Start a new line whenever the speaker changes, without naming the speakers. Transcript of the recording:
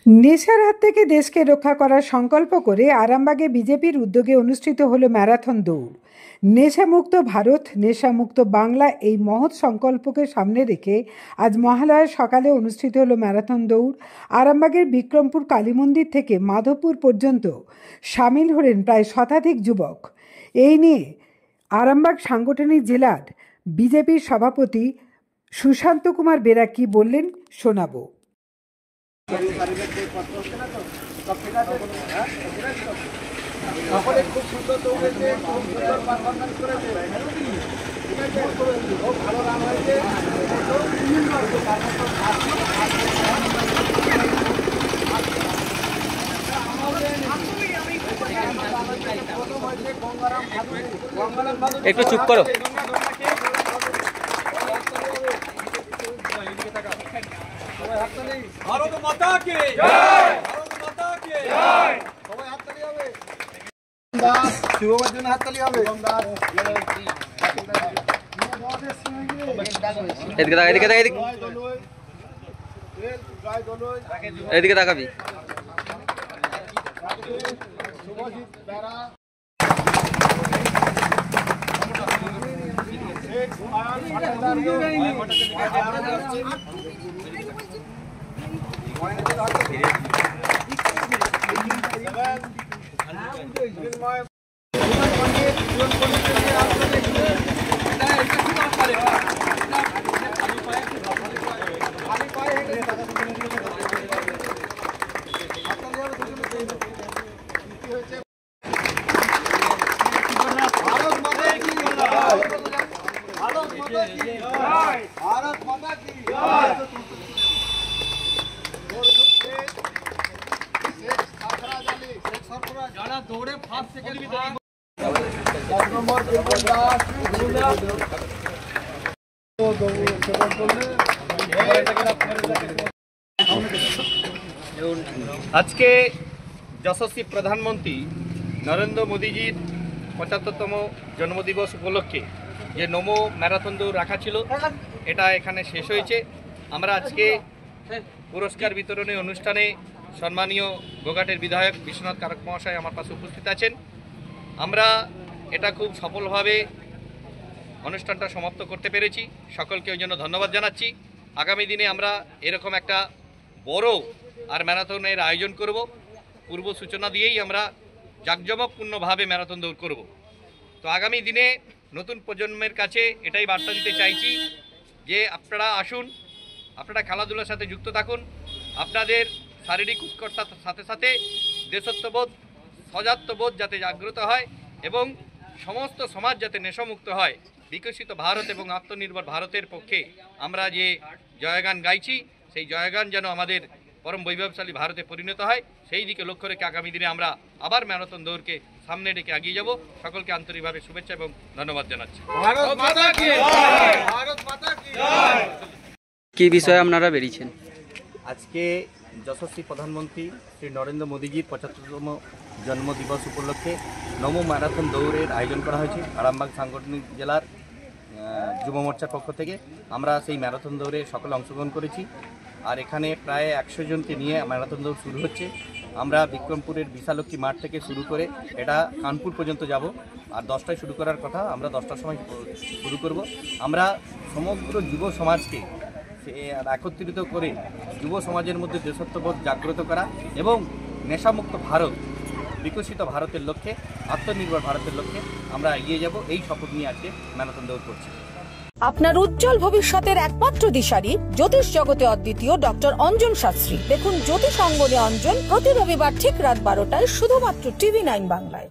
নেশার হাত থেকে দেশকে রক্ষা করার সংকল্প করে আরামবাগে বিজেপির উদ্যোগে অনুষ্ঠিত হলো ম্যারাথন দৌড়। নেশামুক্ত ভারত, নেশামুক্ত বাংলা এই মহৎ সংকল্পকে সামনে রেখে আজ মহালয়ার সকালে অনুষ্ঠিত হলো ম্যারাথন দৌড়। আরামবাগের বিক্রমপুর কালী মন্দির থেকে মাধবপুর পর্যন্ত সামিল হলেন প্রায় শতাধিক যুবক। এই নিয়ে আরামবাগ সাংগঠনিক জেলার বিজেপির সভাপতি সুশান্ত কুমার বেরা কি বললেন শোনাবো।
সকলে খুব সুন্দর দৌড়েছে, খুব সুন্দর পারফরমেন্স করেছে, খুব ভালো রান হয়েছে।
একটু চুপ করো।
ভারত মাতা কি জয়, ভারত মাতা কি জয়। সবাই হাততালি হবে। শুভমের জন্য হাততালি হবে।
এদিকে তাকা, এদিকে তাকা, এদিকে তাকাবি।
শুভজিৎ বেরা, भारत माता की जय। যারা দৌড়ে ফার্স্ট সেকেন্ড
আজকে যশস্বী প্রধানমন্ত্রী নরেন্দ্র মোদীজির ৭৫তম জন্মদিবস উপলক্ষে যে নমো ম্যারাথন দৌড় রাখা ছিল, এটা এখানে শেষ হয়েছে। আমরা আজকে পুরস্কার বিতরণী অনুষ্ঠানে সম্মানীয় গোঘাটের বিধায়ক বিশ্বনাথ কারক মহাশয় আমার পাশে উপস্থিত আছেন। আমরা এটা খুব সফলভাবে অনুষ্ঠানটা সমাপ্ত করতে পেরেছি, সকলকে ওই জন্য ধন্যবাদ জানাচ্ছি। আগামী দিনে আমরা এরকম একটা বড় আর ম্যারাথনের আয়োজন করব। পূর্ব সূচনা দিয়েই আমরা জাঁকজমকপূর্ণভাবে ম্যারাথন দৌড় করব। তো আগামী দিনে নতুন প্রজন্মের কাছে এটাই বার্তা দিতে চাইছি যে আপনারা আসুন, আপনারা খেলাধুলার সাথে যুক্ত থাকুন। আপনাদের শারীরিক উৎকর্ষতার সাথে সাথে দেশত্ববোধ, সজাত্যবোধ যাতে জাগ্রত হয় এবং সমস্ত সমাজ যাতে নেশামুক্ত হয়। বিকশিত ভারত এবং আত্মনির্ভর ভারতের পক্ষে আমরা যে জয়গান গাইছি, সেই জয়গান যেন আমাদের পরম বৈভবশালী ভারতে পরিণত হয়, সেই দিকে লক্ষ্য রেখে আগামী দিনে আমরা আবার ম্যারাথন দৌড়কে সামনে রেখে এগিয়ে যাব। সকলকে আন্তরিকভাবে শুভেচ্ছা এবং ধন্যবাদ জানাচ্ছি।
ভারত মাতা কি জয়, ভারত মাতা কি জয়।
কি বিষয়ে আপনারা বেরিয়েছেন?
আজকে যশস্বী প্রধানমন্ত্রী শ্রী নরেন্দ্র মোদীজির ৭৫তম জন্মদিবস উপলক্ষে নমো ম্যারাথন দৌড়ের আয়োজন করা হয়েছে আরামবাগ সাংগঠনিক জেলার যুব মোর্চার পক্ষ থেকে। আমরা সেই ম্যারাথন দৌড়ে সকলে অংশগ্রহণ করেছি। আর এখানে প্রায় ১০০ জনকে নিয়ে ম্যারাথন দৌড় শুরু হচ্ছে। আমরা বিক্রমপুরের বিশালক্ষী মাঠ থেকে শুরু করে এটা কানপুর পর্যন্ত যাব। আর ১০টায় শুরু করার কথা, আমরা ১০টার সময় শুরু করব। আমরা সমগ্র যুব সমাজকে একত্রিত করে যুব সমাজের মধ্যে দেশত্ববোধ জাগ্রত করা এবং নেশামুক্ত ভারত, বিকশিত ভারতের লক্ষ্যে, আত্মনির্ভর ভারতের লক্ষ্যে আমরা এগিয়ে যাব, এই শপথ নিয়ে আজকে ম্যারাথন দৌড় করছি।
আপনার উজ্জ্বল ভবিষ্যতের একমাত্র দিশারি জ্যোতিষ জগতে অদ্বিতীয় ডক্টর অঞ্জন শাস্ত্রী। দেখুন জ্যোতিষ অঙ্গনে অঞ্জন প্রতি রবিবার ঠিক রাত ১২টায় শুধুমাত্র TV9 বাংলায়।